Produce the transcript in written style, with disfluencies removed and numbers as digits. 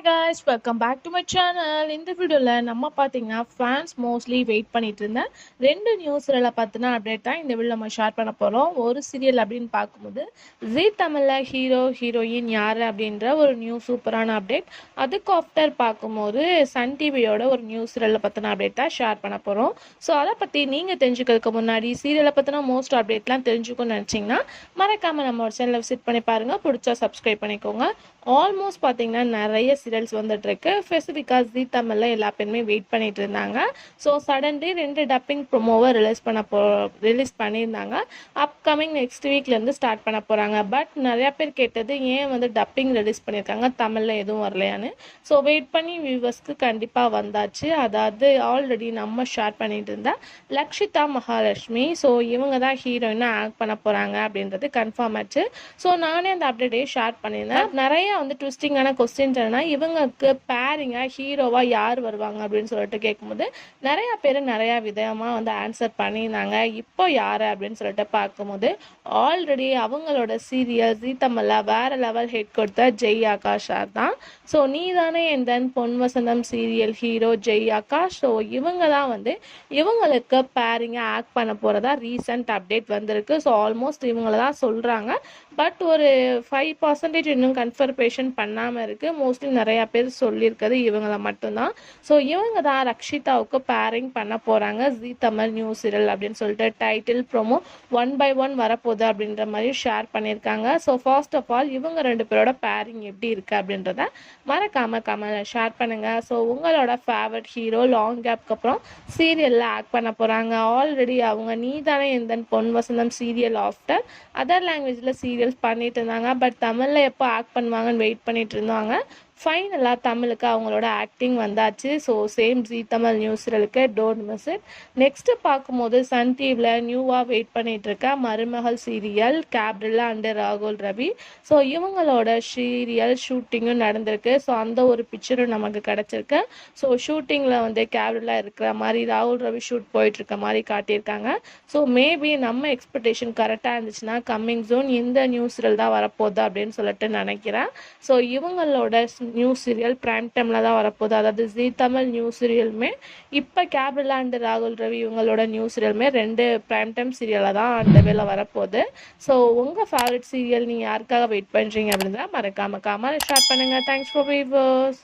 guys, welcome back to my channel. இந்த வீடியோல நம்ம பாத்தீங்கன்னா ஃபேன்ஸ் மோஸ்ட்லி வெயிட் பண்ணிட்டு இருந்த ரெண்டு நியூஸ்ல பார்த்தினா அப்டேட் தான் இந்த வீடியோல நம்ம ஷேர் பண்ண போறோம். ஒரு சீரியல் அப்படின்னு பார்க்கும்போது ஜீ தமிழ்ல ஹீரோ ஹீரோயின் யாரு அப்படின்ற ஒரு நியூ சூப்பரான அப்டேட். அதுக்கு ஆஃப்டர் பார்க்கும்போது சன் டிவியோட ஒரு நியூஸ்ல பத்தின அப்டேட் தான் ஷேர் பண்ண போறோம். ஸோ அதை பத்தி நீங்க தெரிஞ்சுக்கிறதுக்கு முன்னாடி சீரியலை பத்தின மோஸ்ட் அப்டேட்லாம் தெரிஞ்சுக்கணும்னு நினைச்சீங்கன்னா மறக்காம நம்ம ஒரு சேனலை விசிட் பண்ணி பாருங்க. பிடிச்சா சப்ஸ்கிரைப் பண்ணிக்கோங்க. ஆல்மோஸ்ட் பார்த்தீங்கன்னா நிறைய சீரியல்ஸ் வந்துட்டு இருக்கு. ஸ்பெசிஃபிக்காக ஜீ தமிழில் எல்லா பேருமே வெயிட் பண்ணிட்டு இருந்தாங்க. ஸோ சடன்லி 2 டப்பிங் ப்ரோமோவை ரிலீஸ் பண்ணியிருந்தாங்க. அப்கமிங் நெக்ஸ்ட் வீக்லேருந்து ஸ்டார்ட் பண்ண போகிறாங்க. பட் நிறையா பேர் கேட்டது ஏன் வந்து டப்பிங் ரிலீஸ் பண்ணியிருக்காங்க, தமிழில் எதுவும் வரலையான்னு. ஸோ வெயிட் பண்ணி வியூவர்ஸ்க்கு கண்டிப்பாக வந்தாச்சு. அதாவது ஆல்ரெடி நம்ம ஷேர் பண்ணிட்டு இருந்த லக்ஷிதா மகாலட்சுமி, ஸோ இவங்க தான் ஹீரோயினாக ஆக்ட் பண்ண போகிறாங்க அப்படின்றது கன்ஃபார்ம் ஆச்சு. ஸோ நானே அந்த அப்டேட்டே ஷேர் பண்ணியிருந்தேன். நிறைய வந்து ட்விஸ்டிங்கான கொஸ்டின்ஸ் என்னன்னா, இவங்களுக்கு பேரிங்கா ஹீரோவா யார் வருவாங்க அப்படின்னு சொல்லிட்டு கேட்கும்போது நிறைய பேர் நிறைய விதமா வந்து ஆன்சர் பண்ணியிருந்தாங்க. இப்போ யாரு அப்படின்னு சொல்லிட்டு பார்க்கும்போது ஆல்ரெடி அவங்களோட சீரியல் ஜீ தமிழ்ல வேற லெவல் ஹிட் கொடுத்த ஜெய் ஆகாஷ் தான். ஸோ நீ தானே என் Pon Vasantham serial hero Jai Akash. So இவங்க தான் வந்து இவங்களுக்கு பேரிங்கா ஆக்ட் பண்ண போறதா ரீசன்ட் அப்டேட் வந்திருக்கு. ஸோ ஆல்மோஸ்ட் இவங்கள தான் சொல்றாங்க. பட் ஒரு 5% இன்னும் கன்ஃபர்மேஷன் பண்ணாமல் இருக்குது. மோஸ்ட்லி நிறையா பேர் சொல்லியிருக்கிறது இவங்களை மட்டும்தான். ஸோ இவங்க தான் ரக்ஷிதாவுக்கு பேரிங் பண்ண போகிறாங்க ஜீ தமிழ் நியூ சீரியல் அப்படின்னு சொல்லிட்டு டைட்டில் ப்ரோமோ 1 by 1 வரப்போகுது அப்படின்ற மாதிரி ஷேர் பண்ணியிருக்காங்க. ஸோ ஃபர்ஸ்ட் ஆஃப் ஆல் இவங்க 2 பேரோட பேரிங் எப்படி இருக்குது அப்படின்றத மறக்காமல் கமெண்ட்ல ஷேர் பண்ணுங்கள். ஸோ உங்களோட ஃபேவரட் ஹீரோ லாங் கேப்க்கு அப்புறம் சீரியலில் ஆக்ட் பண்ண போகிறாங்க. ஆல்ரெடி அவங்க நீதானே எந்த பொன் வசந்தம் சீரியல் ஆஃப்டர் அதர் லாங்குவேஜில் சீரியல்ஸ் பண்ணிட்டு இருந்தாங்க. பட் தமிழில் எப்போ ஆக்ட் பண்ணுவாங்கன்னு வெயிட் பண்ணிட்டு இருந்தாங்க. ஃபைனலாக தமிழுக்கு அவங்களோட ஆக்டிங் வந்தாச்சு. So same Zee Tamil news சீரியலுக்கு டோன்ட் மிஸ் இட். நெக்ஸ்ட்டு பார்க்கும்போது சன் டிவியில் நியூவாக வெயிட் பண்ணிட்டு இருக்க மருமகள் சீரியல் கேப்ரில்லா அண்ட் ராகுல் ரவி. ஸோ இவங்களோட சீரியல் ஷூட்டிங்கும் நடந்திருக்கு. ஸோ அந்த ஒரு பிக்சரும் நமக்கு கிடச்சிருக்கு. ஸோ ஷூட்டிங்கில் வந்து கேப்ரில்லா இருக்கிற மாதிரி ராகுல் ரவி ஷூட் போயிட்டு இருக்க மாதிரி காட்டியிருக்காங்க. ஸோ மேபி நம்ம எக்ஸ்பெக்டேஷன் கரெக்டாக இருந்துச்சுன்னா கம்மிங் ஜூன் இந்த நியூஸ் சீரியல் தான் வரப்போகுது அப்படின்னு சொல்லிட்டு நினைக்கிறேன். ஸோ இவங்களோட நியூ சீரியல் பிரைம் டைம்ல தான் வரப்போகுது. அதாவது ஜீ தமிழ் நியூ சீரியலுமே இப்போ கேப்ரில்லா அண்ட் ராகுல் ரவி இவங்களோட நியூ சீரியலுமே 2 பிரைம் டைம் சீரியலாக தான் அந்த வேலை வரப்போகுது. ஸோ உங்கள் ஃபேவரட் சீரியல் நீங்கள் யாருக்காக வெயிட் பண்ணுறீங்க அப்படின்றத மறக்காம ஷேர் பண்ணுங்கள். Thanks for viewers.